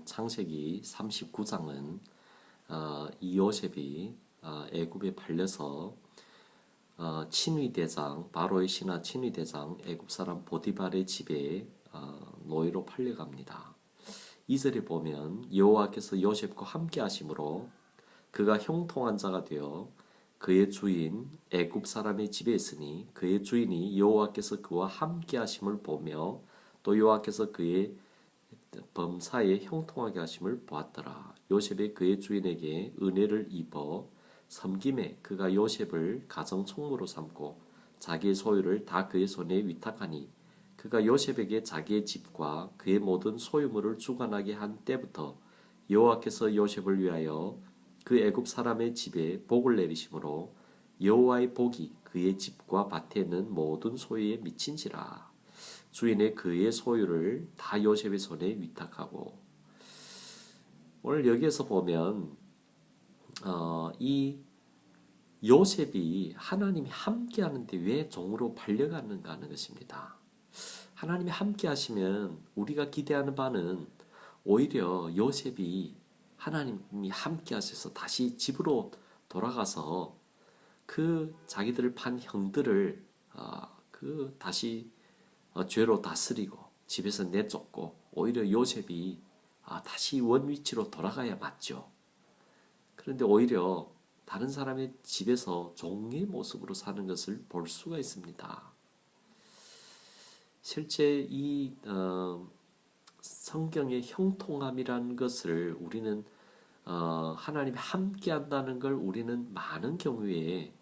창세기 39장은 이 요셉이 애굽에 팔려서 친위대장 바로의 신하 친위대장 애굽 사람 보디발의 집에 노예로 팔려갑니다. 2절에 보면 여호와께서 요셉과 함께 하심으로 그가 형통한 자가 되어 그의 주인 애굽 사람의 집에 있으니 그의 주인이 여호와께서 그와 함께 하심을 보며 또 여호와께서 그의 범사에 형통하게 하심을 보았더라. 요셉이 그의 주인에게 은혜를 입어 섬김에 그가 요셉을 가정 총무로 삼고 자기의 소유를 다 그의 손에 위탁하니 그가 요셉에게 자기의 집과 그의 모든 소유물을 주관하게 한 때부터 여호와께서 요셉을 위하여 그 애굽 사람의 집에 복을 내리심으로 여호와의 복이 그의 집과 밭에 있는 모든 소유에 미친지라. 주인의 그의 소유를 다 요셉의 손에 위탁하고. 오늘 여기에서 보면 이 요셉이 하나님이 함께 하는데 왜 종으로 팔려가는가 하는 것입니다. 하나님이 함께 하시면 우리가 기대하는 바는 오히려 요셉이 하나님이 함께 하셔서 다시 집으로 돌아가서 그 자기들을 판 형들을 다시 죄로 다스리고 집에서 내쫓고 오히려 요셉이 다시 원위치로 돌아가야 맞죠. 그런데 오히려 다른 사람의 집에서 종의 모습으로 사는 것을 볼 수가 있습니다. 실제 이 성경의 형통함이라는 것을 우리는 하나님이 함께한다는 걸 우리는 많은 경우에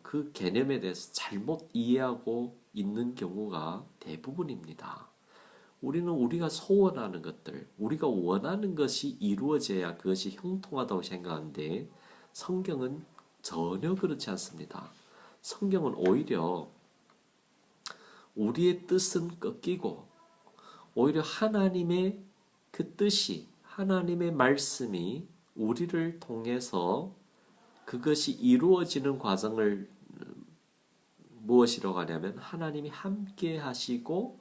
그 개념에 대해서 잘못 이해하고 있는 경우가 대부분입니다. 우리는 우리가 소원하는 것들, 우리가 원하는 것이 이루어져야 그것이 형통하다고 생각하는데 성경은 전혀 그렇지 않습니다. 성경은 오히려 우리의 뜻은 꺾이고 오히려 하나님의 그 뜻이, 하나님의 말씀이 우리를 통해서 그것이 이루어지는 과정을 무엇이라고 하냐면 하나님이 함께 하시고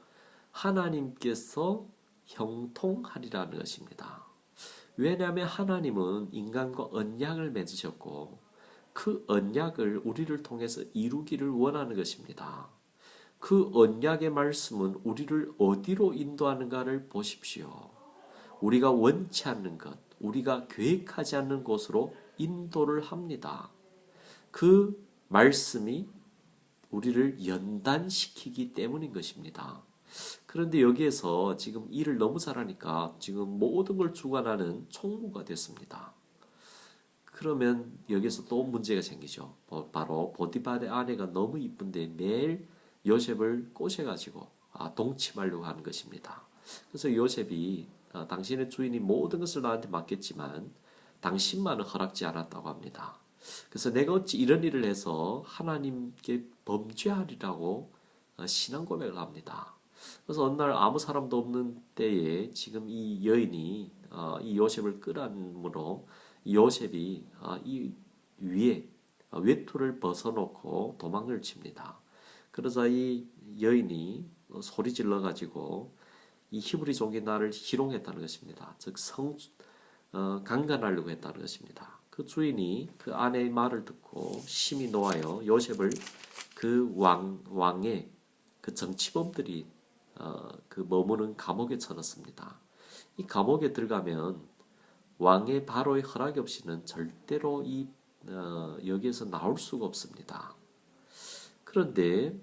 하나님께서 형통하리라는 것입니다. 왜냐하면 하나님은 인간과 언약을 맺으셨고 그 언약을 우리를 통해서 이루기를 원하는 것입니다. 그 언약의 말씀은 우리를 어디로 인도하는가를 보십시오. 우리가 원치 않는 것, 우리가 계획하지 않는 곳으로 인도를 합니다. 그 말씀이 우리를 연단시키기 때문인 것입니다. 그런데 여기에서 지금 일을 너무 잘하니까 지금 모든 걸 주관하는 총무가 됐습니다. 그러면 여기서 또 문제가 생기죠. 바로 보디발의 아내가 너무 이쁜데 매일 요셉을 꼬셔가지고 동침하려고 하는 것입니다. 그래서 요셉이 당신의 주인이 모든 것을 나한테 맡겼지만 당신만은 허락지 않았다고 합니다. 그래서 내가 어찌 이런 일을 해서 하나님께 범죄하리라고 신앙 고백을 합니다. 그래서 어느 날 아무 사람도 없는 때에 지금 이 여인이 이 요셉을 끌어안으므로 요셉이 이 위에 외투를 벗어놓고 도망을 칩니다. 그러자 이 여인이 소리 질러 가지고 이 히브리 종이 나를 희롱했다는 것입니다. 즉 강간하려고 했다는 것입니다. 그 주인이 그 아내의 말을 듣고 심히 노하여 요셉을 그 왕의 그 정치범들이 그 머무는 감옥에 쳐넣습니다. 이 감옥에 들어가면 왕의 바로의 허락이 없이는 절대로 여기에서 나올 수가 없습니다. 그런데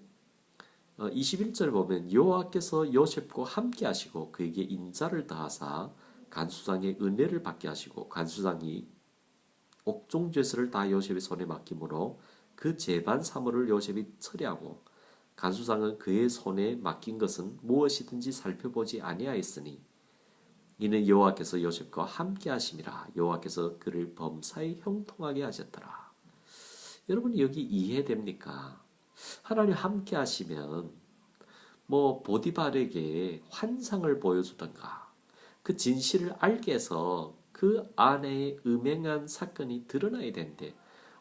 21절 보면 여호와께서 요셉과 함께 하시고 그에게 인자를 더하사 간수장의 은혜를 받게 하시고 간수장이 옥종 죄수를 다 요셉의 손에 맡김으로 그 재반 사물을 요셉이 처리하고 간수장은 그의 손에 맡긴 것은 무엇이든지 살펴보지 아니하였으니 이는 여호와께서 요셉과 함께 하심이라. 여호와께서 그를 범사에 형통하게 하셨더라. 여러분 여기 이해됩니까? 하나님 함께 하시면 보디발에게 환상을 보여주던가 그 진실을 알게 해서 그 아내의 음행한 사건이 드러나야 되는데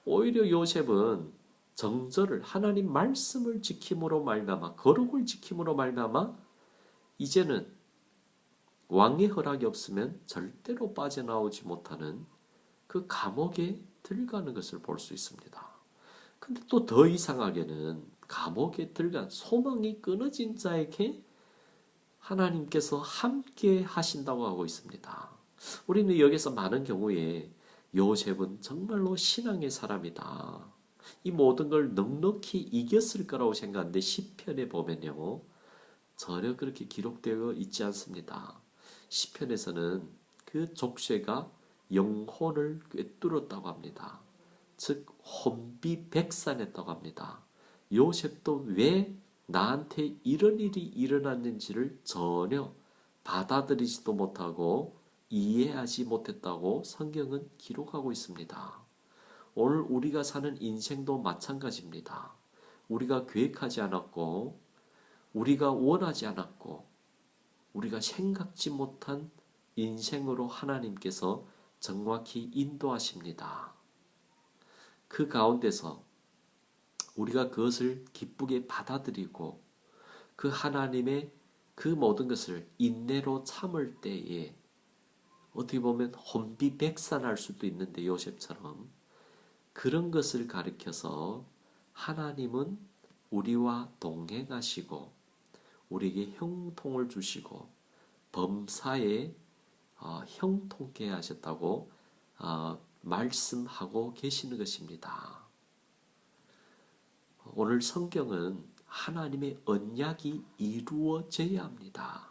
오히려 요셉은 정절을 하나님 말씀을 지킴으로 말미암아 거룩을 지킴으로 말미암아 이제는 왕의 허락이 없으면 절대로 빠져나오지 못하는 그 감옥에 들어가는 것을 볼 수 있습니다. 근데 또 더 이상하게는 감옥에 들어간 소망이 끊어진 자에게 하나님께서 함께 하신다고 하고 있습니다. 우리는 여기서 많은 경우에 요셉은 정말로 신앙의 사람이다, 이 모든 걸 넉넉히 이겼을 거라고 생각하는데 시편에 보면요, 전혀 그렇게 기록되어 있지 않습니다. 시편에서는 그 족쇄가 영혼을 꿰뚫었다고 합니다. 즉 혼비백산했다고 합니다. 요셉도 왜 나한테 이런 일이 일어났는지를 전혀 받아들이지도 못하고 이해하지 못했다고 성경은 기록하고 있습니다. 오늘 우리가 사는 인생도 마찬가지입니다. 우리가 계획하지 않았고, 우리가 원하지 않았고, 우리가 생각지 못한 인생으로 하나님께서 정확히 인도하십니다. 그 가운데서 우리가 그것을 기쁘게 받아들이고 그 하나님의 그 모든 것을 인내로 참을 때에 어떻게 보면 혼비백산할 수도 있는데, 요셉처럼 그런 것을 가리켜서 하나님은 우리와 동행하시고 우리에게 형통을 주시고 범사에 형통케 하셨다고 말씀하고 계시는 것입니다. 오늘 성경은 하나님의 언약이 이루어져야 합니다.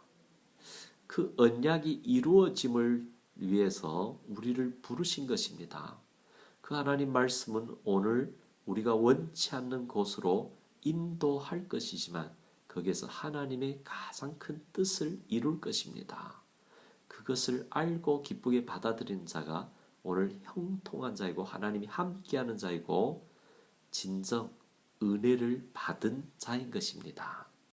그 언약이 이루어짐을 위해서 우리를 부르신 것입니다. 그 하나님 말씀은 오늘 우리가 원치 않는 곳으로 인도할 것이지만 거기에서 하나님의 가장 큰 뜻을 이룰 것입니다. 그것을 알고 기쁘게 받아들이는 자가 오늘 형통한 자이고 하나님이 함께하는 자이고 진정 은혜를 받은 자인 것입니다.